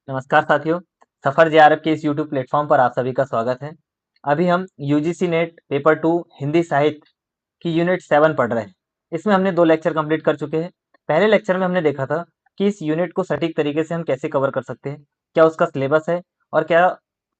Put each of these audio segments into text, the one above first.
नमस्कार साथियों, सफर जेआरएफ के इस यूट्यूब प्लेटफॉर्म पर आप सभी का स्वागत है। अभी हम यूजीसी नेट पेपर 2 हिंदी साहित्य की यूनिट 7 पढ़ रहे हैं। इसमें हमने 2 लेक्चर कंप्लीट कर चुके हैं। पहले लेक्चर में हमने देखा था कि इस यूनिट को सटीक तरीके से हम कैसे कवर कर सकते हैं, क्या उसका सिलेबस है और क्या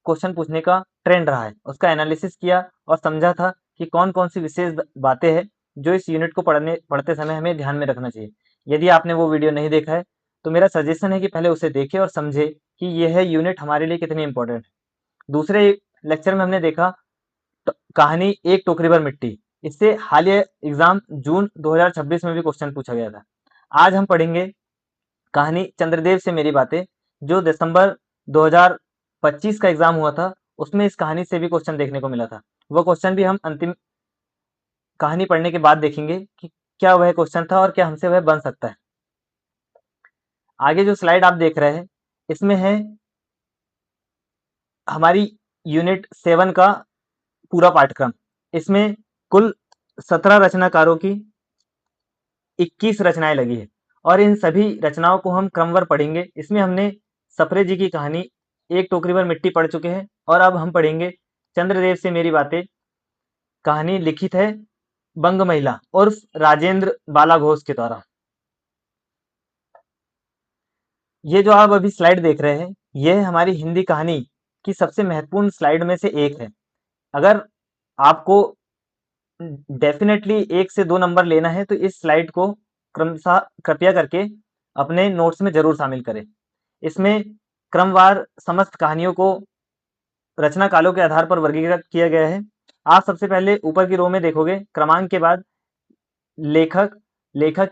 क्वेश्चन पूछने का ट्रेंड रहा है। उसका एनालिसिस किया और समझा था कि कौन-कौन सी विशेष बातें हैं जो इस यूनिट को पढ़ते समय हमें ध्यान में रखना चाहिए। यदि आपने वो वीडियो नहीं देखा है, तो मेरा सजेशन है कि पहले उसे देखें और समझें कि यह यूनिट हमारे लिए कितनी इंपॉर्टेंट है। दूसरे लेक्चर में हमने देखा कहानी एक टोकरी भर मिट्टी। इससे हालिया एग्जाम जून 2026 में भी क्वेश्चन पूछा गया था। आज हम पढ़ेंगे कहानी चंद्रदेव से मेरी बातें, जो दिसंबर 2025 का एग्जाम हुआ था। उसमें इस कहानी से भी क्वेश्चन देखने को मिला था। वो क्वेश्चन भी हम अंतिम कहानी पढ़ने के बाद देखेंगे कि क्या वह क्वेश्चन था और क्या हमसे वह बन सकता है। आगे जो स्लाइड आप देख रहे हैं, इसमें है हमारी यूनिट 7 का पूरा पाठ्यक्रम। इसमें कुल 17 रचनाकारों की 21 रचनाएं लगी है और इन सभी रचनाओं को हम क्रमवार पढ़ेंगे। इसमें हमने सफरे जी की कहानी एक टोकरी भर मिट्टी पढ़ चुके हैं और अब हम पढ़ेंगे चंद्रदेव से मेरी बातें। कहानी लिखित है बंग महिला उर्फ राजेंद्र बाला घोष के द्वारा। ये जो आप अभी स्लाइड देख रहे हैं, यह हमारी हिंदी कहानी की सबसे महत्वपूर्ण स्लाइड में से एक है। अगर आपको डेफिनेटली 1 से 2 नंबर लेना है तो इस स्लाइड को क्रमशः कृपया करके अपने नोट्स में जरूर शामिल करें। इसमें क्रमवार समस्त कहानियों को रचना कालों के आधार पर वर्गीकृत किया गया है। आप सबसे पहले ऊपर की रो में देखोगे क्रमांक के बाद लेखक, लेखक,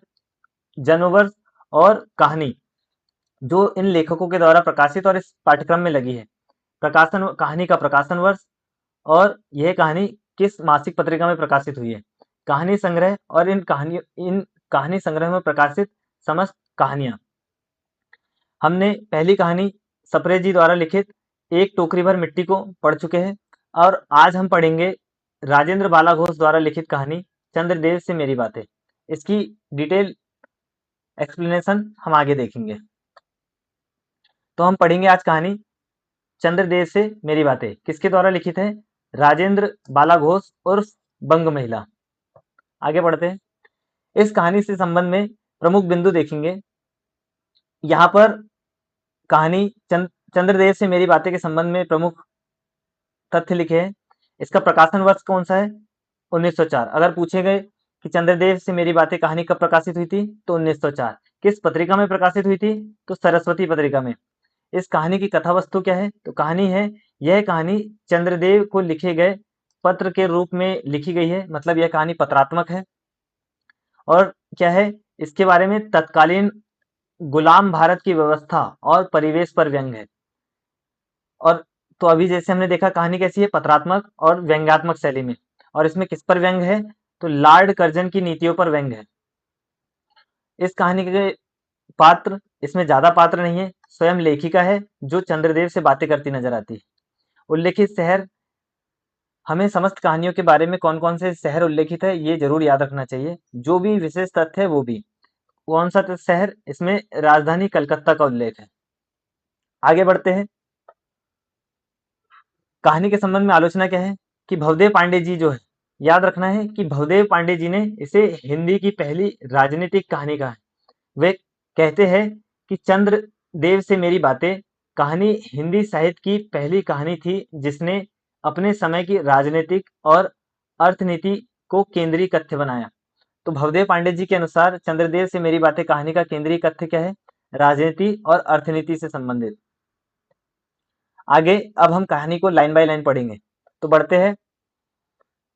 जन्म वर्ष और कहानी, जो इन लेखकों के द्वारा प्रकाशित और इस पाठ्यक्रम में लगी है। प्रकाशन, कहानी का प्रकाशन वर्ष और यह कहानी किस मासिक पत्रिका में प्रकाशित हुई है। कहानी संग्रह और इन कहानी संग्रह में प्रकाशित समस्त कहानियां। हमने पहली कहानी सप्रे जी द्वारा लिखित एक टोकरी भर मिट्टी को पढ़ चुके हैं और आज हम पढ़ेंगे राजेंद्र बाला घोष द्वारा लिखित कहानी चंद्रदेव से मेरी बातें। इसकी डिटेल एक्सप्लेनेशन हम आगे देखेंगे। तो हम पढ़ेंगे आज कहानी चंद्रदेव से मेरी बातें। किसके द्वारा लिखित है? राजेंद्र बाला घोष उर्फ बंग महिला। आगे बढ़ते हैं। इस कहानी से संबंध में प्रमुख बिंदु देखेंगे। यहाँ पर कहानी चंद्रदेव से मेरी बातें के संबंध में प्रमुख तथ्य लिखे हैं। इसका प्रकाशन वर्ष कौन सा है? 1904। अगर पूछे गए कि चंद्रदेव से मेरी बातें कहानी कब प्रकाशित हुई थी, तो 1904। किस पत्रिका में प्रकाशित हुई थी? तो सरस्वती पत्रिका में। इस कहानी की कथा वस्तु क्या है? तो कहानी है, यह कहानी चंद्रदेव को लिखे गए पत्र के रूप में लिखी गई है, मतलब यह कहानी पत्रात्मक है। और क्या है इसके बारे में? तत्कालीन गुलाम भारत की व्यवस्था और परिवेश पर व्यंग है। और तो अभी जैसे हमने देखा कहानी कैसी है, पत्रात्मक और व्यंग्यात्मक शैली में। और इसमें किस पर व्यंग है? तो लॉर्ड कर्जन की नीतियों पर व्यंग है। इस कहानी के पात्र, इसमें ज्यादा पात्र नहीं है, स्वयं लेखिका है जो चंद्रदेव से बातें करती नजर आती है। उल्लेखित शहर, हमें समस्त कहानियों के बारे में कौन कौन से शहर उल्लेखित है ये जरूर याद रखना चाहिए। जो भी विशेष तथ्य है वो भी। कौन सा शहर? इसमें राजधानी कलकत्ता का उल्लेख है। आगे बढ़ते हैं। कहानी के संबंध में आलोचना क्या है कि भवदेव पांडे जी जो है, याद रखना है कि भवदेव पांडे जी ने इसे हिंदी की पहली राजनीतिक कहानी कहा है। वे कहते हैं कि चंद्रदेव से मेरी बातें कहानी हिंदी साहित्य की पहली कहानी थी जिसने अपने समय की राजनीतिक और अर्थनीति को केंद्रीय तथ्य बनाया। तो भवदेव पांडे जी के अनुसार चंद्रदेव से मेरी बातें कहानी का केंद्रीय तथ्य क्या है? राजनीति और अर्थनीति से संबंधित। आगे अब हम कहानी को लाइन बाय लाइन पढ़ेंगे। तो बढ़ते हैं।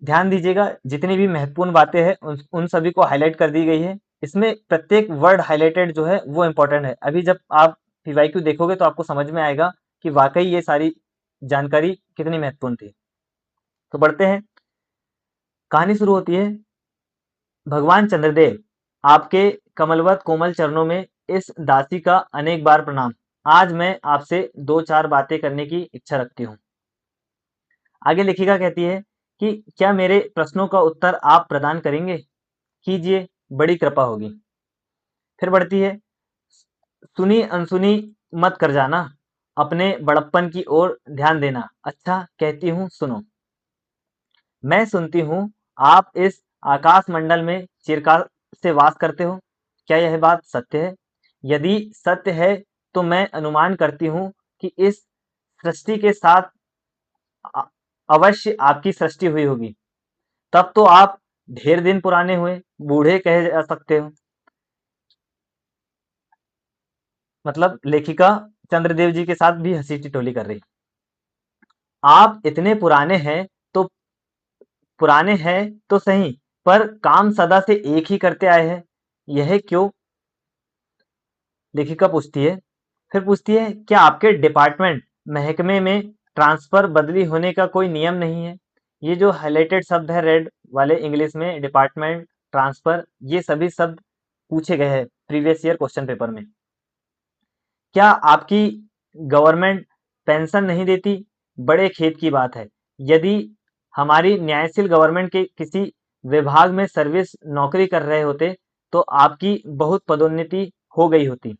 ध्यान दीजिएगा, जितनी भी महत्वपूर्ण बातें हैं उन सभी को हाईलाइट कर दी गई है। इसमें प्रत्येक वर्ड हाईलाइटेड जो है वो इंपॉर्टेंट है। अभी जब आप पीवाईक्यू देखोगे तो आपको समझ में आएगा कि वाकई ये सारी जानकारी कितनी महत्वपूर्ण थी। तो बढ़ते हैं। कहानी शुरू होती है। भगवान चंद्रदेव, आपके कमलवत कोमल चरणों में इस दासी का अनेक बार प्रणाम। आज मैं आपसे 2-4 बातें करने की इच्छा रखती हूँ। आगे लेखिका कहती है कि क्या मेरे प्रश्नों का उत्तर आप प्रदान करेंगे? कीजिए, बड़ी कृपा होगी। फिर बढ़ती है। सुनी अनसुनी मत कर जाना, अपने बड़प्पन की ओर ध्यान देना। अच्छा, कहती हूँ सुनो। मैं सुनती हूँ आप इस आकाश मंडल में चिरकाल से वास करते हो। क्या यह बात सत्य है? यदि सत्य है तो मैं अनुमान करती हूँ कि इस सृष्टि के साथ अ- अवश्य आपकी सृष्टि हुई होगी। तब तो आप ढेर दिन पुराने हुए, बूढ़े कहे जा सकते हो। मतलब लेखिका चंद्रदेव जी के साथ भी हंसी टिटोली कर रही। आप इतने पुराने हैं तो सही, पर काम सदा से एक ही करते आए हैं, यह क्यों? लेखिका पूछती है। फिर पूछती है, क्या आपके डिपार्टमेंट महकमे में ट्रांसफर बदली होने का कोई नियम नहीं है? ये जो हाईलाइटेड शब्द है रेड वाले इंग्लिश में, डिपार्टमेंट, ट्रांसफर, ये सभी शब्द पूछे गए हैं प्रीवियस ईयर क्वेश्चन पेपर में। क्या आपकी गवर्नमेंट पेंशन नहीं देती? बड़े खेद की बात है। यदि हमारी न्यायशील गवर्नमेंट के किसी विभाग में सर्विस नौकरी कर रहे होते तो आपकी बहुत पदोन्नति हो गई होती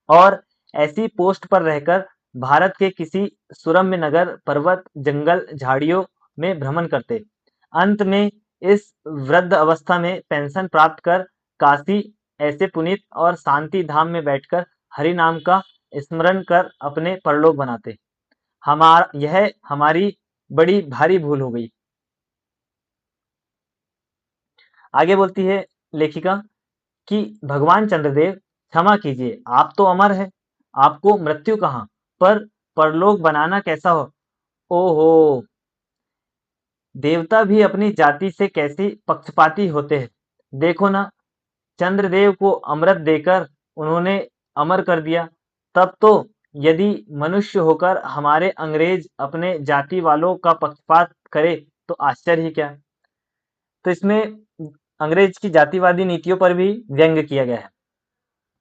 और ऐसी पोस्ट पर रहकर भारत के किसी सुरम्य नगर, पर्वत, जंगल, झाड़ियों में भ्रमण करते। अंत में इस वृद्ध अवस्था में पेंशन प्राप्त कर काशी ऐसे पुनीत और शांति धाम में बैठकर हरि नाम का स्मरण कर अपने परलोक बनाते। यह हमारी बड़ी भारी भूल हो गई। आगे बोलती है लेखिका कि भगवान चंद्रदेव, क्षमा कीजिए, आप तो अमर है, आपको मृत्यु कहाँ, पर परलोक बनाना कैसा हो? ओहो, देवता भी अपनी जाति से कैसी पक्षपाती होते हैं। देखो ना, चंद्रदेव को अमृत देकर उन्होंने अमर कर दिया। तब तो यदि मनुष्य होकर हमारे अंग्रेज अपने जाति वालों का पक्षपात करे तो आश्चर्य ही क्या। तो इसमें अंग्रेज की जातिवादी नीतियों पर भी व्यंग्य किया गया है।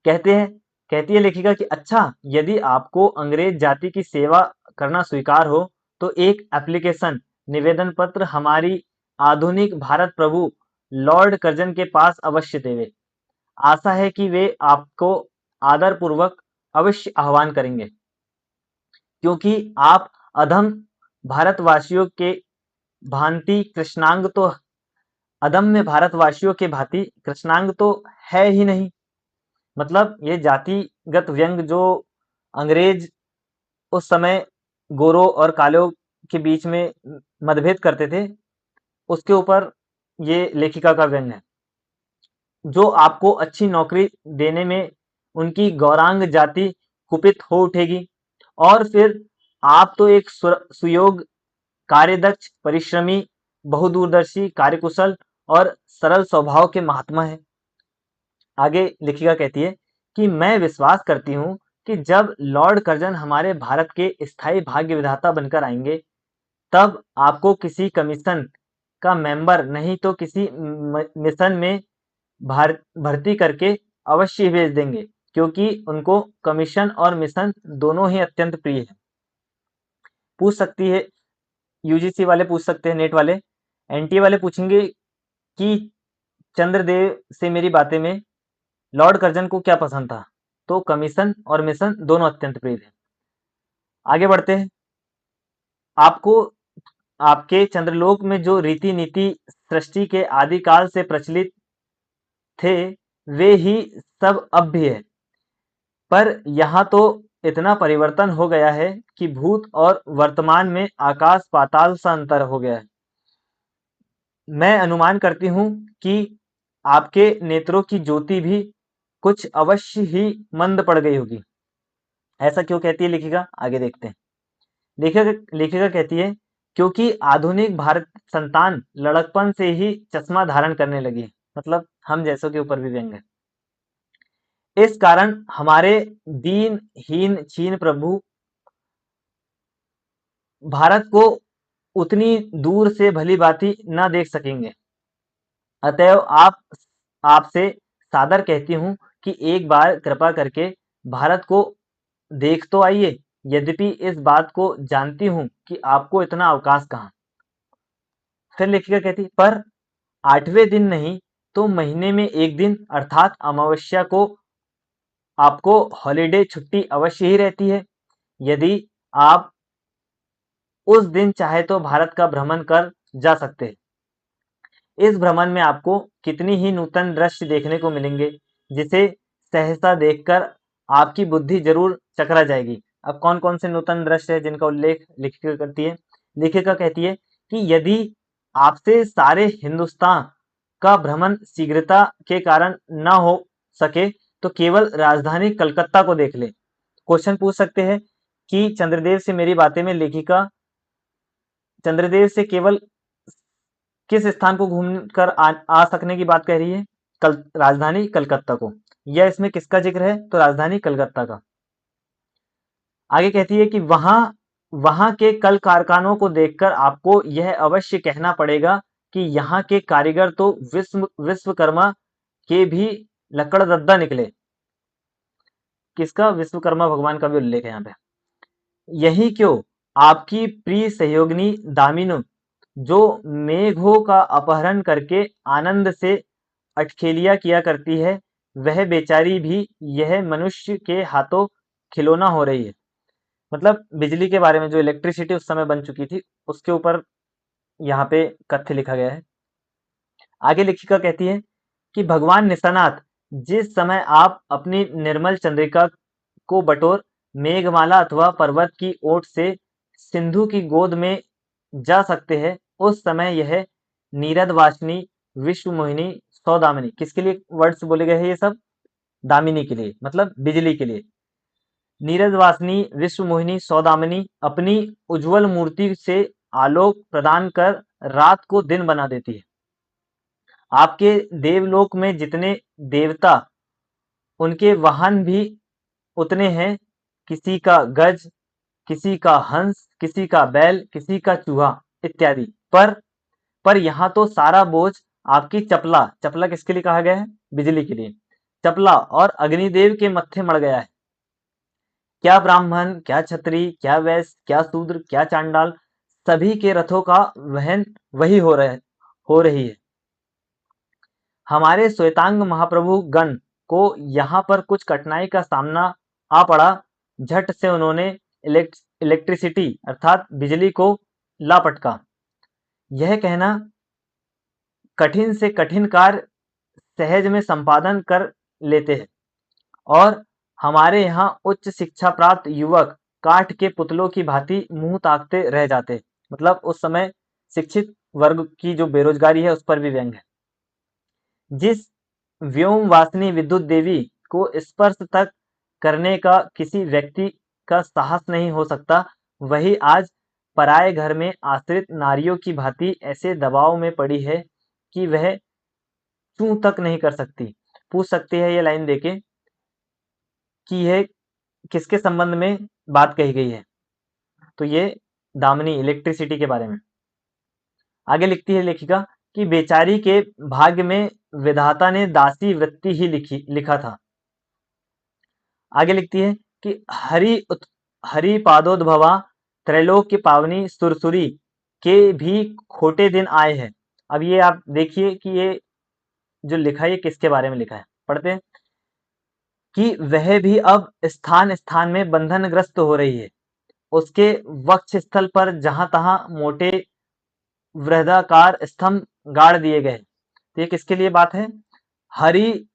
कहते हैं कहती है लेखिका कि अच्छा, यदि आपको अंग्रेज जाति की सेवा करना स्वीकार हो तो एक एप्लीकेशन, निवेदन पत्र हमारी आधुनिक भारत प्रभु लॉर्ड कर्जन के पास अवश्य देवे। आशा है कि वे आपको आदर पूर्वक अवश्य आह्वान करेंगे, क्योंकि आप अधम भारतवासियों के भांति कृष्णांग तो अदम्य भारतवासियों के भांति कृष्णांग तो है ही नहीं। मतलब ये जातिगत व्यंग जो अंग्रेज उस समय गोरों और कालों के बीच में मतभेद करते थे, उसके ऊपर ये लेखिका का व्यंग है। जो आपको अच्छी नौकरी देने में उनकी गौरांग जाति कुपित हो उठेगी, और फिर आप तो एक सुयोग्य, कार्यदक्ष, परिश्रमी, बहुदूरदर्शी, कार्यकुशल और सरल स्वभाव के महात्मा हैं। आगे लेखिका कहती है कि मैं विश्वास करती हूँ कि जब लॉर्ड कर्जन हमारे भारत के स्थायी भाग्य विधाता बनकर आएंगे, तब आपको किसी कमीशन का मेंबर नहीं तो किसी मिशन में भर्ती करके अवश्य ही भेज देंगे, क्योंकि उनको कमीशन और मिशन दोनों ही अत्यंत प्रिय है। पूछ सकती है, यूजीसी वाले पूछ सकते हैं, नेट वाले, एनटीए वाले पूछेंगे कि चंद्रदेव से मेरी बातें में लॉर्ड कर्जन को क्या पसंद था? तो कमीशन और मिशन दोनों अत्यंत प्रिय थे। आगे बढ़ते हैं। आपको आपके चंद्रलोक में जो रीति नीति सृष्टि के आदिकाल से प्रचलित थे, वे ही सब अब भी है, पर यहाँ तो इतना परिवर्तन हो गया है कि भूत और वर्तमान में आकाश पाताल सा अंतर हो गया है। मैं अनुमान करती हूँ कि आपके नेत्रों की ज्योति भी कुछ अवश्य ही मंद पड़ गई होगी। ऐसा क्यों कहती है लेखिका? आगे देखते हैं। लेखिका लेखिका कहती है, क्योंकि आधुनिक भारत संतान लड़कपन से ही चश्मा धारण करने लगी है। मतलब हम जैसों के ऊपर भी व्यंग है। इस कारण हमारे दीन हीन छीन प्रभु भारत को उतनी दूर से भली भांति न देख सकेंगे। अतएव आपसे सादर कहती हूँ कि एक बार कृपा करके भारत को देख तो आइए। यद्यपि इस बात को जानती हूँ कि आपको इतना अवकाश कहाँ। फिर लेखिका कहती, पर 8वें दिन नहीं तो महीने में एक दिन अर्थात अमावस्या को आपको हॉलिडे छुट्टी अवश्य ही रहती है। यदि आप उस दिन चाहे तो भारत का भ्रमण कर जा सकते हैं। इस भ्रमण में आपको कितनी ही नूतन दृश्य देखने को मिलेंगे, जिसे सहसा देखकर आपकी बुद्धि जरूर चकरा जाएगी। अब कौन कौन से नूतन दृश्य है जिनका उल्लेख लेखिका करती है? लेखिका कहती है कि यदि आपसे सारे हिंदुस्तान का भ्रमण शीघ्रता के कारण न हो सके तो केवल राजधानी कलकत्ता को देख ले। क्वेश्चन पूछ सकते हैं कि चंद्रदेव से मेरी बातें में लेखिका चंद्रदेव से केवल किस स्थान को घूमकर आ सकने की बात कह रही है? राजधानी कलकत्ता को। यह इसमें किसका जिक्र है? तो राजधानी कलकत्ता का। आगे कहती है कि वहां वहां के कल कारखानों को देखकर आपको यह अवश्य कहना पड़ेगा कि यहाँ के कारीगर तो विश्वकर्मा के भी लकड़दद्दा निकले। किसका? विश्वकर्मा भगवान का भी उल्लेख है यहाँ पे। यही क्यों आपकी प्रिय सहयोगिनी दामिनी, जो मेघों का अपहरण करके आनंद से अठखेलियां किया करती है, वह बेचारी भी यह मनुष्य के हाथों खिलौना हो रही है। मतलब बिजली के बारे में, जो इलेक्ट्रिसिटी उस समय बन चुकी थी, उसके ऊपर यहाँ पे कथ्य लिखा गया है। आगे लेखिका कहती है कि भगवान निशानाथ, जिस समय आप अपनी निर्मल चंद्रिका को बटोर मेघमाला अथवा पर्वत की ओट से सिंधु की गोद में जा सकते हैं, उस समय यह नीरद वासिनी, विश्व मोहिनी, सौदामिनी, किसके लिए वर्ड्स बोले गए हैं ये सब? दामिनी के लिए, मतलब बिजली के लिए। नीरद वासिनी, विश्व मोहिनी, सौदामिनी अपनी उज्जवल मूर्ति से आलोक प्रदान कर रात को दिन बना देती है। आपके देवलोक में जितने देवता, उनके वाहन भी उतने हैं। किसी का गज, किसी का हंस, किसी का बैल, किसी का चूहा इत्यादि। पर यहाँ तो सारा बोझ आपकी चपला, चपला किसके लिए कहा गया है? बिजली के लिए। चपला और अग्निदेव के मत्थे मड़ गया है। क्या ब्राह्मण, क्या क्षत्रिय, क्या वैश्य, क्या शूद्र, क्या चांडाल, सभी के रथों का वहन वही हो रही है। हमारे श्वेतांग महाप्रभु गण को यहाँ पर कुछ कठिनाई का सामना आ पड़ा। झट से उन्होंने इलेक्ट्रिसिटी अर्थात बिजली को लापटका। यह कहना कठिन से कठिन कार्य सहज में संपादन कर लेते हैं, और हमारे यहाँ उच्च शिक्षा प्राप्त युवक काठ के पुतलों की भांति मुंह ताकते रह जाते। मतलब उस समय शिक्षित वर्ग की जो बेरोजगारी है उस पर भी व्यंग है। जिस व्योम वासिनी विद्युत देवी को स्पर्श तक करने का किसी व्यक्ति का साहस नहीं हो सकता, वही आज पराये घर में आश्रित नारियों की भांति ऐसे दबाव में पड़ी है कि वह चूं तक नहीं कर सकती। पूछ सकती है ये लाइन देके कि यह किसके संबंध में बात कही गई है? तो ये दामिनी, इलेक्ट्रिसिटी के बारे में। आगे लिखती है लेखिका कि बेचारी के भाग्य में विधाता ने दासी वृत्ति ही लिखा था। आगे लिखती है कि हरि पादोद्भवा त्रैलोक्य पावनी सुरसुरी के भी खोटे दिन आए हैं। अब ये आप देखिए कि ये जो लिखा है ये किसके बारे में लिखा है, पढ़ते हैं कि वह भी अब स्थान स्थान में बंधनग्रस्त हो रही है। उसके वक्ष स्थल पर जहां तहां मोटे वृहदाकार स्तंभ गाड़ दिए गए। तो ये किसके लिए बात है? हरि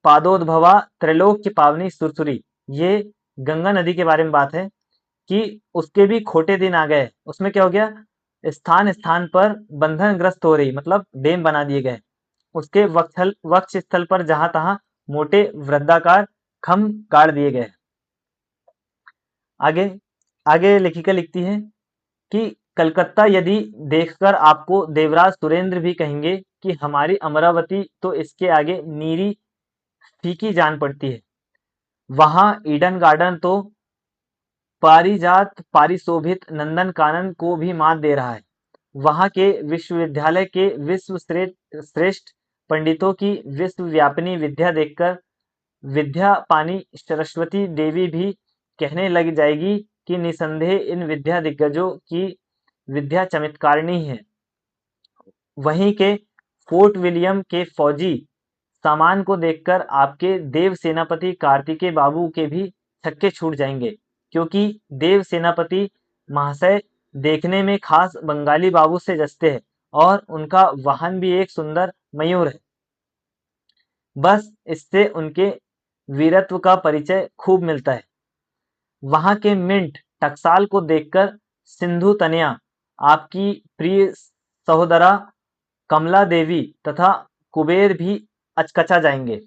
पादोद्भवा त्रैलोक्य पावनी सुरसुरी, ये गंगा नदी के बारे में बात है कि उसके भी खोटे दिन आ गए। उसमें क्या हो गया? स्थान स्थान पर बंधनग्रस्त हो रही, मतलब डैम बना दिए गए। उसके वक्ष स्थल पर जहां तहां मोटे वृहदाकार खम्भ गाड़ दिए गए। आगे आगे लेखिका लिखती है कि कलकत्ता यदि देखकर आपको देवराज सुरेंद्र भी कहेंगे कि हमारी अमरावती तो इसके आगे नीरी फीकी जान पड़ती है। वहां ईडन गार्डन तो पारिजात पारिशोभित नंदन कानन को भी मात दे रहा है। वहां के विश्वविद्यालय के विश्व श्रेष्ठ पंडितों की विश्वव्यापिनी विद्या देखकर विद्या पानी सरस्वती देवी भी कहने लग जाएगी कि निसंदेह इन विद्या दिग्गजों की विद्या चमत्कारिणी है। वहीं के फोर्ट विलियम के फौजी सामान को देखकर आपके देव सेनापति कार्तिकेय बाबू के भी छक्के छूट जाएंगे। क्योंकि देव सेनापति महाशय देखने में खास बंगाली बाबू से जचते हैं और उनका वाहन भी एक सुंदर मयूर है। बस इससे उनके वीरत्व का परिचय खूब मिलता है। वहां के मिंट टकसाल को देखकर सिंधु तनया, आपकी प्रिय सहोदरा कमला देवी तथा कुबेर भी अचकचा जाएंगे।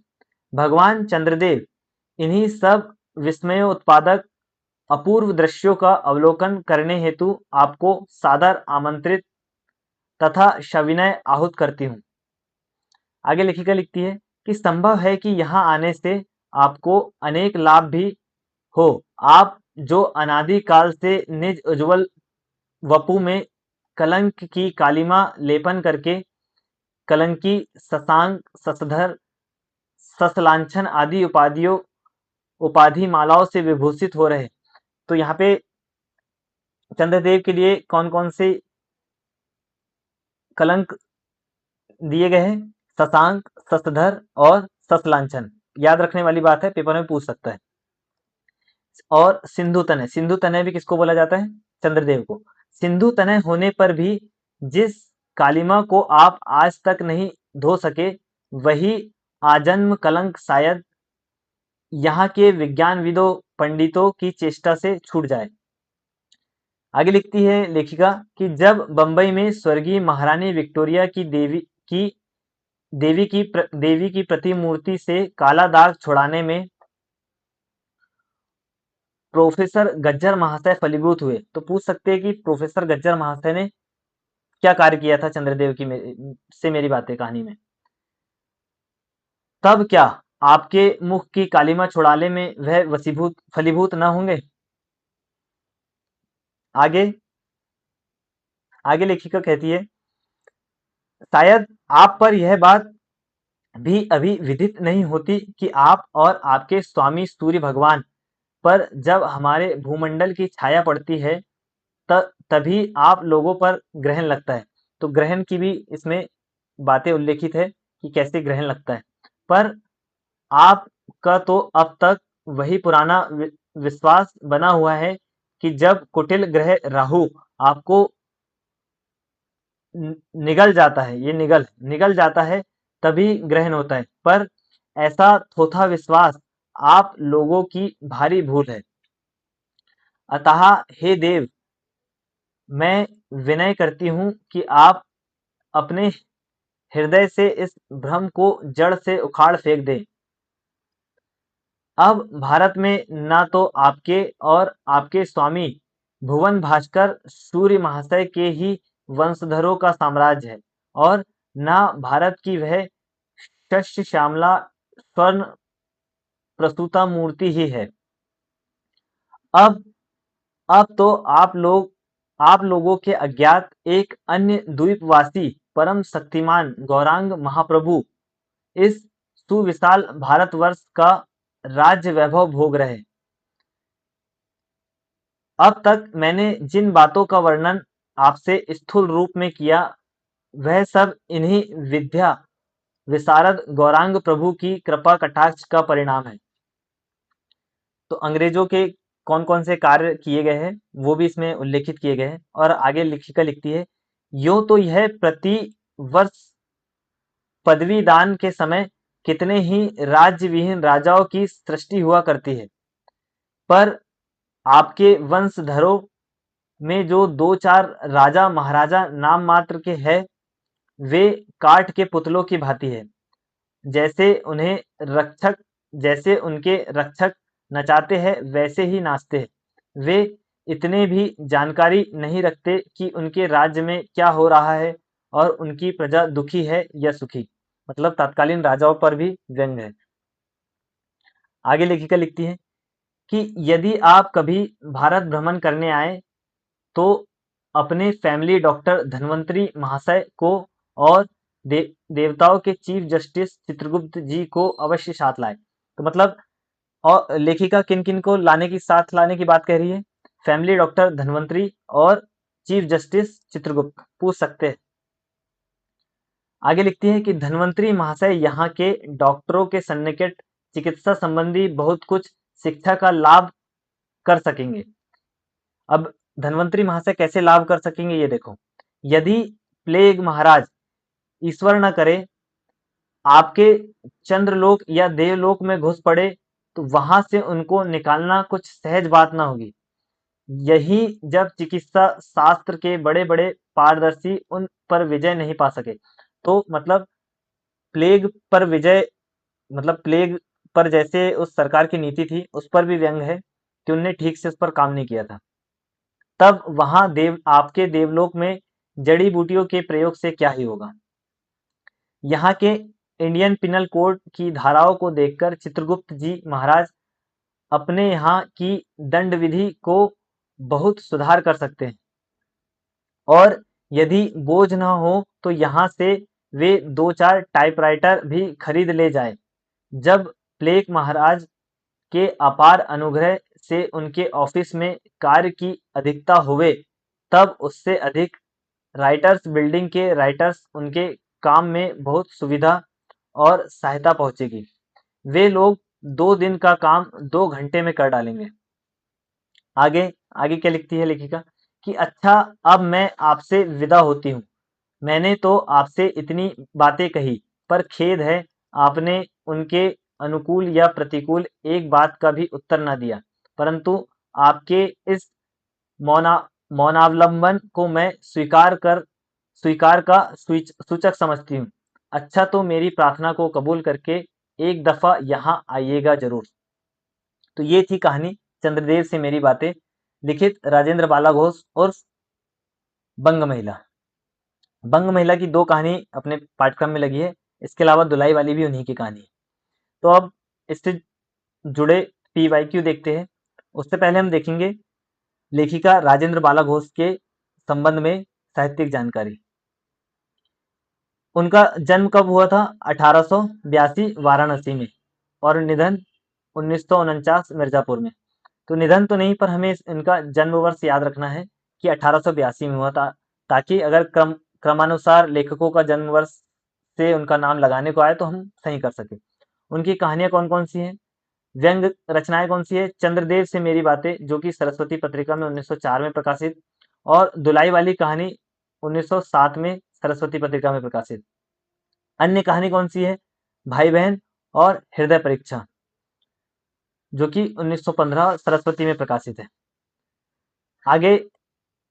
भगवान चंद्रदेव इन्हीं सब विस्मयोत्पादक अपूर्व दृश्यों का अवलोकन करने हेतु आपको सादर आमंत्रित तथा सविनय आहूत करती हूँ। आगे लेखिका लिखती है कि संभव है कि यहाँ आने से आपको अनेक लाभ भी हो। आप जो अनादि काल से निज उज्ज्वल वपु में कलंक की कालिमा लेपन करके कलंकी, शशांक, शशधर, ससलांछन आदि उपाधि मालाओं से विभूषित हो रहे। तो यहाँ पे चंद्रदेव के लिए कौन कौन से कलंक दिए गए हैं? शशांक, शशधर और ससलांछन। याद रखने वाली बात है, पेपर में पूछ सकता है। और सिंधु तनय, सिंधु तनय भी किसको बोला जाता है? चंद्रदेव को। सिंधु तनय होने पर भी जिस कालिमा को आप आज तक नहीं धो सके, वही आजन्म कलंक शायद यहाँ के विज्ञानविदों पंडितों की चेष्टा से छूट जाए। आगे लिखती है लेखिका कि जब बंबई में स्वर्गीय महारानी विक्टोरिया की देवी की प्रतिमूर्ति से काला दाग छुड़ाने में प्रोफेसर गज्जर महाशय फलीभूत हुए, तो पूछ सकते हैं कि प्रोफेसर गज्जर महाशय ने क्या कार्य किया था चंद्रदेव की से मेरी बातें कहानी में। तब क्या आपके मुख की कालिमा छुड़ाने में वह फलीभूत न होंगे? आगे आगे लेखिका कहती है, शायद आप पर यह बात भी अभी विदित नहीं होती कि आप और आपके स्वामी सूर्य भगवान पर जब हमारे भूमंडल की छाया पड़ती है तभी आप लोगों पर ग्रहण लगता है। तो ग्रहण की भी इसमें बातें उल्लेखित है कि कैसे ग्रहण लगता है। पर आपका तो अब तक वही पुराना विश्वास बना हुआ है कि जब कुटिल ग्रह राहु आपको निगल जाता है, ये निगल जाता है, तभी ग्रहण होता है। पर ऐसा थोथा विश्वास आप लोगों की भारी भूल है। अतः हे देव, मैं विनय करती हूँ कि आप अपने हृदय से इस भ्रम को जड़ से उखाड़ फेंक दें। अब भारत में न तो आपके और आपके स्वामी भुवन भास्कर सूर्य महाशय के ही वंशधरों का साम्राज्य है और न भारत की वह शस्य श्यामला स्वर्ण प्रसूता मूर्ति ही है। अब तो आप लोगों के अज्ञात एक अन्य द्वीपवासी परम शक्तिमान गौरांग महाप्रभु इस सुविशाल भारतवर्ष का राज्य वैभव भोग रहे। अब तक मैंने जिन बातों का वर्णन आपसे स्थूल रूप में किया, वह सब इन्हीं विद्या विशारद गौरांग प्रभु की कृपा कटाक्ष का परिणाम है। तो अंग्रेजों के कौन कौन से कार्य किए गए हैं वो भी इसमें उल्लेखित किए गए हैं। और आगे लेखिका लिखती है, यो तो यह प्रति वर्ष पदवी दान के समय कितने ही राज्य विहीन राजाओं की सृष्टि हुआ करती है, पर आपके वंशधरों में जो दो चार राजा महाराजा नाम मात्र के हैं, वे काठ के पुतलों की भांति है। जैसे उनके रक्षक नचाते हैं वैसे ही नाचते हैं। वे इतने भी जानकारी नहीं रखते कि उनके राज्य में क्या हो रहा है और उनकी प्रजा दुखी है या सुखी। मतलब तत्कालीन राजाओं पर भी व्यंग है। आगे लेखिका लिखती है कि यदि आप कभी भारत भ्रमण करने आए तो अपने फैमिली डॉक्टर धन्वंतरी महाशय को और देवताओं के चीफ जस्टिस चित्रगुप्त जी को अवश्य साथ लाए। तो मतलब और लेखिका किन किन को साथ लाने की बात कह रही है? फैमिली डॉक्टर धन्वंतरी और चीफ जस्टिस चित्रगुप्त पूछ सकते हैं। आगे लिखती है कि धन्वंतरी महाशय यहाँ के डॉक्टरों के सन्निकट चिकित्सा संबंधी बहुत कुछ शिक्षा का लाभ कर सकेंगे। अब धन्वंतरी महाशय कैसे लाभ कर सकेंगे ये देखो, यदि प्लेग महाराज ईश्वर न करे आपके चंद्रलोक या देवलोक में घुस पड़े तो वहां से उनको निकालना कुछ सहज बात ना होगी। यही जब चिकित्सा शास्त्र के बड़े बड़े पारदर्शी उन पर विजय नहीं पा सके, तो मतलब प्लेग पर विजय, मतलब प्लेग पर जैसे उस सरकार की नीति थी उस पर भी व्यंग है कि उनने ठीक से उस पर काम नहीं किया था। तब वहां आपके देवलोक में जड़ी बूटियों के प्रयोग से क्या ही होगा। यहाँ के इंडियन पिनल कोड की धाराओं को देखकर चित्रगुप्त जी महाराज अपने यहाँ की दंड विधि को बहुत सुधार कर सकते हैं, और यदि बोझ न हो तो यहाँ से वे 2-4 टाइपराइटर भी खरीद ले जाए। जब प्लेग महाराज के अपार अनुग्रह से उनके ऑफिस में कार्य की अधिकता हुए, तब उससे अधिक राइटर्स बिल्डिंग के राइटर्स उनके काम में बहुत सुविधा और सहायता पहुंचेगी। वे लोग 2 दिन का काम 2 घंटे में कर डालेंगे। आगे आगे क्या लिखती है लेखिका कि अच्छा, अब मैं आपसे विदा होती हूँ। मैंने तो आपसे इतनी बातें कही, पर खेद है आपने उनके अनुकूल या प्रतिकूल एक बात का भी उत्तर न दिया, परंतु आपके इस मौना मौनावलंबन को मैं स्वीकार का सूचक समझती हूँ। अच्छा, तो मेरी प्रार्थना को कबूल करके एक दफा यहाँ आइएगा जरूर। तो ये थी कहानी चंद्रदेव से मेरी बातें, लिखित राजेंद्र बाला घोष उर्फ बंग महिला। बंग महिला की 2 कहानी अपने पाठ्यक्रम में लगी है, इसके अलावा दुलाई वाली भी उन्हीं की कहानी है। तो अब इससे जुड़े पीवाईक्यू देखते हैं। उससे पहले हम देखेंगे लेखिका राजेंद्र बाला घोष के संबंध में साहित्यिक जानकारी। उनका जन्म कब हुआ था? 1882 वाराणसी में, और निधन 1949 मिर्जापुर में। तो निधन तो नहीं, पर हमें इनका जन्म वर्ष याद रखना है कि 1882 में हुआ था, ताकि अगर क्रमानुसार लेखकों का जन्म वर्ष से उनका नाम लगाने को आए तो हम सही कर सके। उनकी कहानियां कौन कौन सी हैं? व्यंग रचनाएं कौन सी है? चंद्रदेव से मेरी बातें, जो कि सरस्वती पत्रिका में 1904 में प्रकाशित, और दुलाई वाली कहानी 1907 में सरस्वती पत्रिका में प्रकाशित। अन्य कहानी कौन सी है? भाई बहन और हृदय परीक्षा, जो कि 1915 सरस्वती में प्रकाशित है। आगे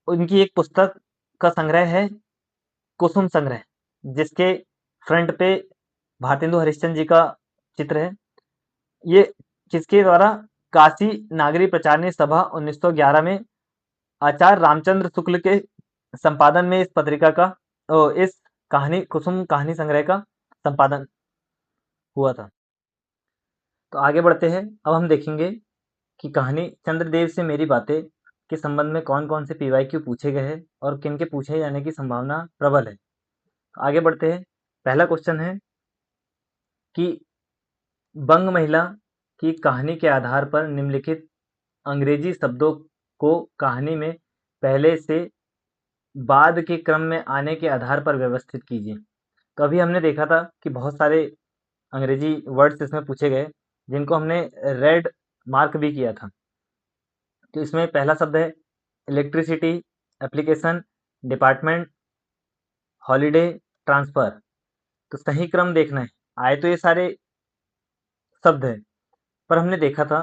उनकी एक पुस्तक का संग्रह है, कुसुम संग्रह, जिसके फ्रंट पे भारतेंदु हरिश्चंद्र जी का चित्र है। ये किसके द्वारा? काशी नागरी प्रचारणी सभा 1911 में आचार्य रामचंद्र शुक्ल के संपादन में इस पत्रिका का इस कहानी कुसुम कहानी संग्रह का संपादन हुआ था। तो आगे बढ़ते हैं। अब हम देखेंगे कि कहानी चंद्रदेव से मेरी बातें के संबंध में कौन कौन से पीवाईक्यू पूछे गए हैं और किन के पूछे जाने की संभावना प्रबल है। तो आगे बढ़ते हैं। पहला क्वेश्चन है कि बंग महिला की कहानी के आधार पर निम्नलिखित अंग्रेजी शब्दों को कहानी में पहले से बाद के क्रम में आने के आधार पर व्यवस्थित कीजिए। तो अभी हमने देखा था कि बहुत सारे अंग्रेजी वर्ड्स इसमें पूछे गए, जिनको हमने रेड मार्क भी किया था। तो इसमें पहला शब्द है electricity, application, department, holiday, transfer. तो सही क्रम देखना है। आए तो ये सारे शब्द है, पर हमने देखा था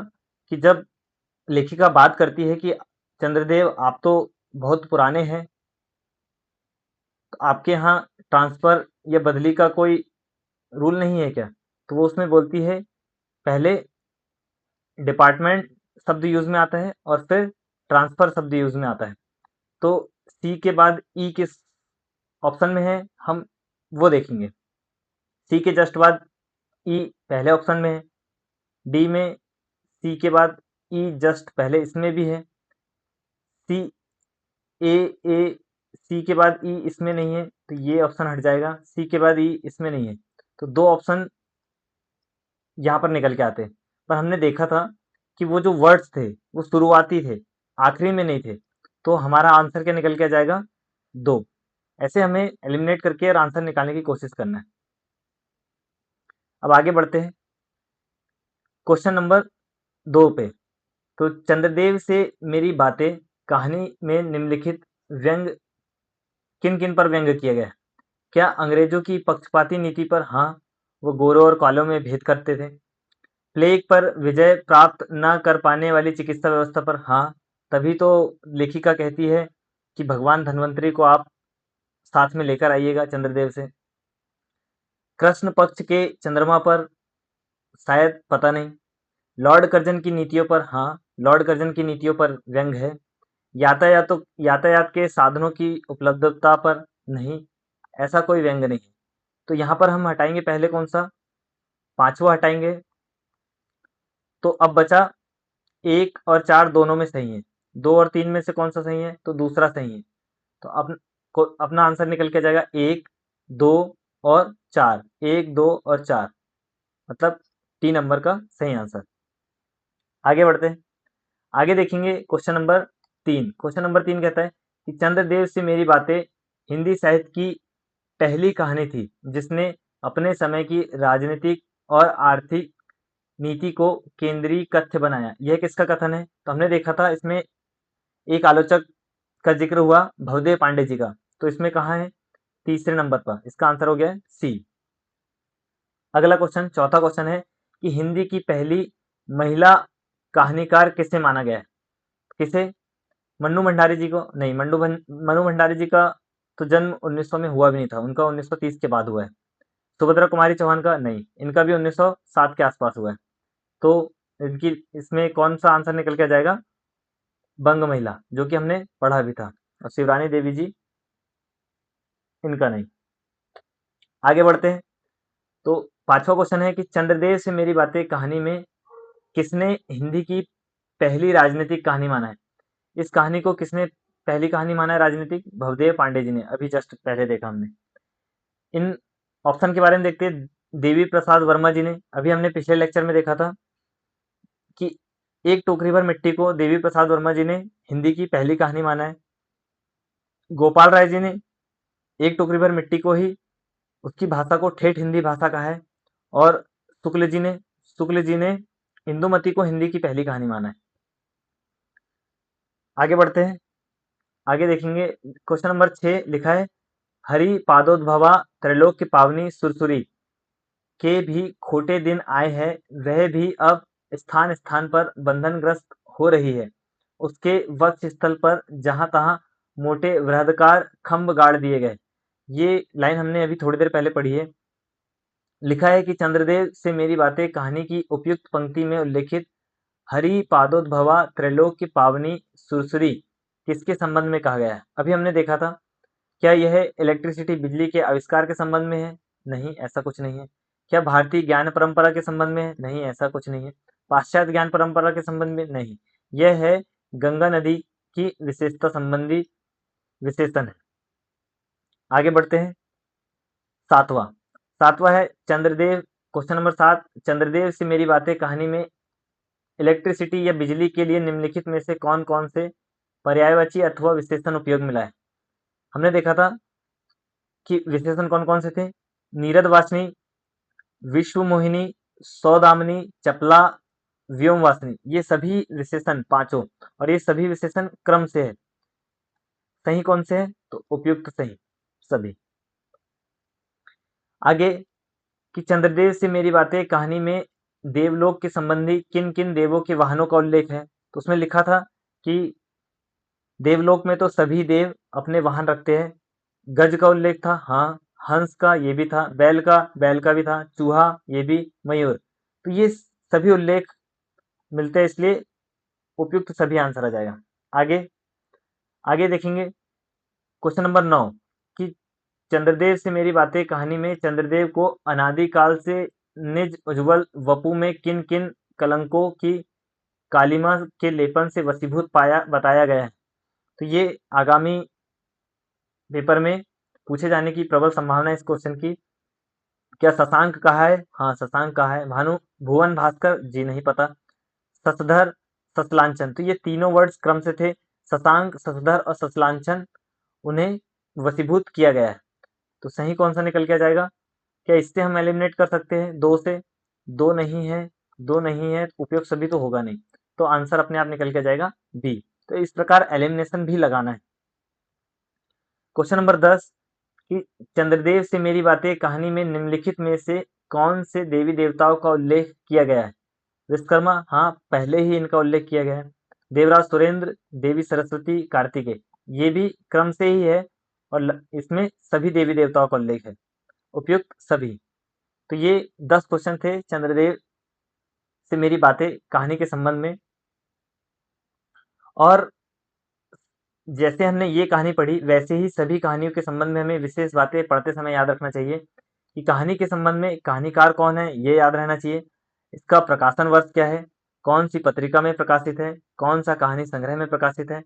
कि जब लेखिका बात करती है कि चंद्रदेव आप तो बहुत पुराने हैं, तो आपके यहाँ ट्रांसफर या बदली का कोई रूल नहीं है क्या? तो वो उसमें बोलती है पहले डिपार्टमेंट शब्द यूज में आता है और फिर ट्रांसफर शब्द यूज में आता है। तो सी के बाद ई किस ऑप्शन में है, हम वो देखेंगे। सी के जस्ट बाद ई पहले ऑप्शन में है। डी में सी के बाद ई जस्ट पहले इसमें भी है। सी ए ए सी के बाद ई इसमें नहीं है, तो ये ऑप्शन हट जाएगा। सी के बाद ई इसमें नहीं है, तो 2 ऑप्शन यहाँ पर निकल के आते हैं। पर हमने देखा था कि वो जो वर्ड्स थे वो शुरुआती थे, आखिरी में नहीं थे। तो हमारा आंसर क्या निकल के आ जाएगा? 2। ऐसे हमें एलिमिनेट करके और आंसर निकालने की कोशिश करना है। अब आगे बढ़ते हैं क्वेश्चन नंबर 2 पे। तो चंद्रदेव से मेरी बातें कहानी में निम्नलिखित व्यंग किन किन पर व्यंग किया गया है? क्या अंग्रेजों की पक्षपाती नीति पर? हाँ, वो गोरों और कालों में भेद करते थे। प्लेग पर विजय प्राप्त न कर पाने वाली चिकित्सा व्यवस्था पर? हाँ, तभी तो लेखिका कहती है कि भगवान धन्वंतरी को आप साथ में लेकर आइएगा चंद्रदेव से। कृष्ण पक्ष के चंद्रमा पर? शायद, पता नहीं। लॉर्ड कर्जन की नीतियों पर? हाँ, लॉर्ड कर्जन की नीतियों पर व्यंग है। यातायात के साधनों की उपलब्धता पर? नहीं, ऐसा कोई व्यंग नहीं है। तो यहाँ पर हम हटाएंगे पहले कौन सा? पांचवा हटाएंगे। तो अब बचा 1 और 4 दोनों में सही है। 2 और 3 में से कौन सा सही है? तो दूसरा सही है। तो अपना आंसर निकल के जाएगा 1, 2 और 4। 1, 2 और 4, मतलब 3 नंबर का सही आंसर। आगे बढ़ते हैं। आगे देखेंगे क्वेश्चन नंबर 3। क्वेश्चन नंबर 3 कहता है कि चंद्रदेव से मेरी बातें हिंदी साहित्य की पहली कहानी थी जिसने अपने समय की राजनीतिक और आर्थिक नीति को केंद्रीय कथ्य बनाया। यह किसका कथन है? तो हमने देखा था इसमें एक आलोचक का जिक्र हुआ, भवदेव पांडे जी का। तो इसमें कहाँ है? तीसरे नंबर पर। इसका आंसर हो गया सी। अगला क्वेश्चन, चौथा क्वेश्चन है कि हिंदी की पहली महिला कहानीकार किसे माना गया है? किसे? मन्नू भंडारी जी को? नहीं, मनु भंडारी जी का तो जन्म 1900 में हुआ भी नहीं था, उनका 1930 के बाद हुआ है। सुभद्रा कुमारी चौहान का? नहीं, इनका भी 1907 के आसपास हुआ है। तो इनकी इसमें कौन सा आंसर निकल के आ जाएगा? बंग महिला, जो कि हमने पढ़ा भी था। और शिवरानी देवी जी, इनका नहीं। आगे बढ़ते हैं। तो पांचवा क्वेश्चन है कि चंद्रदेव से मेरी बातें कहानी में किसने हिंदी की पहली राजनीतिक कहानी माना है? इस कहानी को किसने पहली कहानी माना है राजनीतिक? भवदेव पांडे जी ने। अभी जस्ट पहले देखा हमने। इन ऑप्शन के बारे में देखते हैं। देवी प्रसाद वर्मा जी ने, अभी हमने पिछले लेक्चर में देखा था कि एक टोकरी भर मिट्टी को देवी प्रसाद वर्मा जी ने हिंदी की पहली कहानी माना है। गोपाल राय जी ने एक टोकरी भर मिट्टी को ही उसकी भाषा को ठेठ हिंदी भाषा कहा है। और शुक्ल जी ने इंदुमती को हिंदी की पहली कहानी माना है। आगे बढ़ते हैं। आगे देखेंगे क्वेश्चन नंबर 6 लिखा है, हरि पादोद्भवा त्रैलोक्य पावनी सुरसुरी के भी खोटे दिन आए हैं, वह भी अब स्थान स्थान पर बंधनग्रस्त हो रही है। उसके वक्ष स्थल पर जहां तहां मोटे वृहदकार खंभ गाड़ दिए गए। ये लाइन हमने अभी थोड़ी देर पहले पढ़ी है। लिखा है कि चंद्रदेव से मेरी बातें कहानी की उपयुक्त पंक्ति में उल्लेखित हरि पादोद्भवा त्रैलोक्य पावनी सुरसुरी किसके संबंध में कहा गया है? अभी हमने देखा था। क्या यह इलेक्ट्रिसिटी बिजली के आविष्कार के संबंध में है? नहीं, ऐसा कुछ नहीं है। क्या भारतीय ज्ञान परंपरा के संबंध में है? नहीं, ऐसा कुछ नहीं है। पाश्चात्य ज्ञान परंपरा के संबंध में? नहीं। यह है गंगा नदी की विशेषता संबंधी विशेषण है। आगे बढ़ते हैं। सातवां सातवां है चंद्रदेव। क्वेश्चन नंबर 7, चंद्रदेव से मेरी बातें कहानी में इलेक्ट्रिसिटी या बिजली के लिए निम्नलिखित में से कौन कौन से पर्यायवाची अथवा विशेषण उपयोग में लाए? हमने देखा था कि विशेषण कौन कौन से थे। नीरद वासनी, विश्व मोहिनी, सौदामिनी, चपला, व्योम वासनी। ये सभी विशेषण पांचों, और ये सभी विशेषण क्रम से है। सही कौन से है? तो उपयुक्त सही सभी। आगे कि चंद्रदेव से मेरी बातें कहानी में देवलोक के संबंधी किन किन देवों के वाहनों का उल्लेख है? तो उसमें लिखा था कि देवलोक में तो सभी देव अपने वाहन रखते हैं। गज का उल्लेख था, हाँ। हंस का, ये भी था। बैल का भी था। चूहा, ये भी। मयूर। तो ये सभी उल्लेख मिलते हैं, इसलिए उपयुक्त सभी आंसर आ जाएगा। आगे आगे देखेंगे क्वेश्चन नंबर 9 कि चंद्रदेव से मेरी बातें कहानी में चंद्रदेव को अनादिकाल से निज उज्ज्वल वपु में किन किन कलंकों की कालिमा के लेपन से वशीभूत पाया बताया गया है? तो ये आगामी पेपर में पूछे जाने की प्रबल संभावना है इस क्वेश्चन की। क्या शशांक कहा है? हाँ, शशांक कहा है। भानु भुवन भास्कर जी, नहीं पता। शशधर, ससलांचन। तो ये तीनों वर्ड्स क्रम से थे। शशांक, शशधर और ससलांचन, उन्हें वशीभूत किया गया है। तो सही कौन सा निकल के आ जाएगा? क्या इससे हम एलिमिनेट कर सकते हैं 2 से? 2 नहीं है, 2 नहीं है, उपयोग सभी तो होगा नहीं। तो आंसर अपने आप निकल के जाएगा बी। तो इस प्रकार एलिमिनेशन भी लगाना है। क्वेश्चन नंबर 10 कि चंद्रदेव से मेरी बातें कहानी में निम्नलिखित में से कौन से देवी देवताओं का उल्लेख किया गया है? विश्वकर्मा, हाँ पहले ही इनका उल्लेख किया गया है। देवराज सुरेंद्र, देवी सरस्वती, कार्तिकेय, ये भी क्रम से ही है और इसमें सभी देवी देवताओं का उल्लेख है, उपयुक्त सभी। तो ये 10 क्वेश्चन थे चंद्रदेव से मेरी बातें कहानी के संबंध में। और जैसे हमने ये कहानी पढ़ी वैसे ही सभी कहानियों के संबंध में हमें विशेष बातें पढ़ते समय याद रखना चाहिए कि कहानी के संबंध में कहानीकार कौन है ये याद रहना चाहिए, इसका प्रकाशन वर्ष क्या है, कौन सी पत्रिका में प्रकाशित है, कौन सा कहानी संग्रह में प्रकाशित है,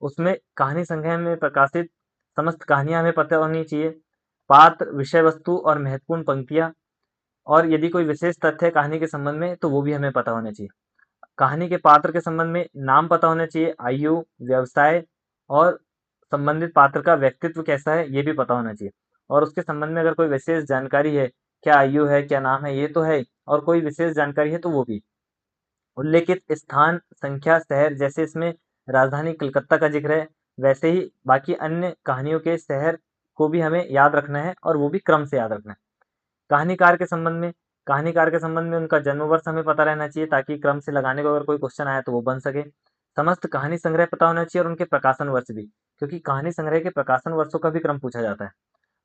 उसमें कहानी संग्रह में प्रकाशित समस्त कहानियां हमें पता होनी चाहिए, पात्र, विषय वस्तु और महत्वपूर्ण पंक्तियां, और यदि कोई विशेष तथ्य है कहानी के संबंध में तो वो भी हमें पता होना चाहिए। कहानी के पात्र के संबंध में नाम पता होना चाहिए, आयु, व्यवसाय और संबंधित पात्र का व्यक्तित्व कैसा है ये भी पता होना चाहिए। और उसके संबंध में अगर कोई विशेष जानकारी है, क्या आयु है, क्या नाम है, ये तो है, और कोई विशेष जानकारी है तो वो भी। उल्लेखित स्थान, संख्या, शहर, जैसे इसमें राजधानी कलकत्ता का जिक्र है वैसे ही बाकी अन्य कहानियों के शहर को भी हमें याद रखना है और वो भी क्रम से याद रखना है। कहानीकार के संबंध में उनका जन्म वर्ष हमें पता रहना चाहिए ताकि क्रम से लगाने को अगर कोई क्वेश्चन आया तो वो बन सके। समस्त कहानी संग्रह पता होना चाहिए और उनके प्रकाशन वर्ष भी, क्योंकि कहानी संग्रह के प्रकाशन वर्षों का भी क्रम पूछा जाता है।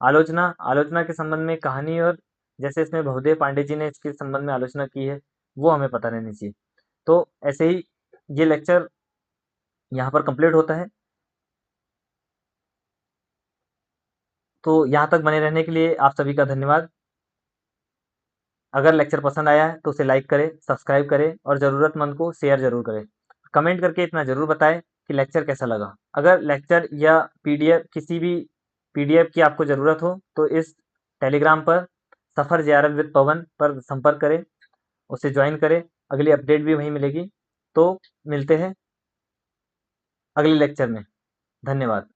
आलोचना के संबंध में कहानी और जैसे इसमें बहुदेव पांडे जी ने इसके संबंध में आलोचना की है वो हमें पता रहनी चाहिए। तो ऐसे ही ये लेक्चर यहाँ पर कंप्लीट होता है। तो यहाँ तक बने रहने के लिए आप सभी का धन्यवाद। अगर लेक्चर पसंद आया है तो उसे लाइक करें, सब्सक्राइब करें और ज़रूरतमंद को शेयर ज़रूर करें। कमेंट करके इतना ज़रूर बताएं कि लेक्चर कैसा लगा। अगर लेक्चर या पीडीएफ किसी भी पीडीएफ की आपको ज़रूरत हो तो इस टेलीग्राम पर सफ़र ज़ियारत विद पवन पर संपर्क करें, उसे ज्वाइन करें, अगली अपडेट भी वहीं मिलेगी। तो मिलते हैं अगले लेक्चर में। धन्यवाद।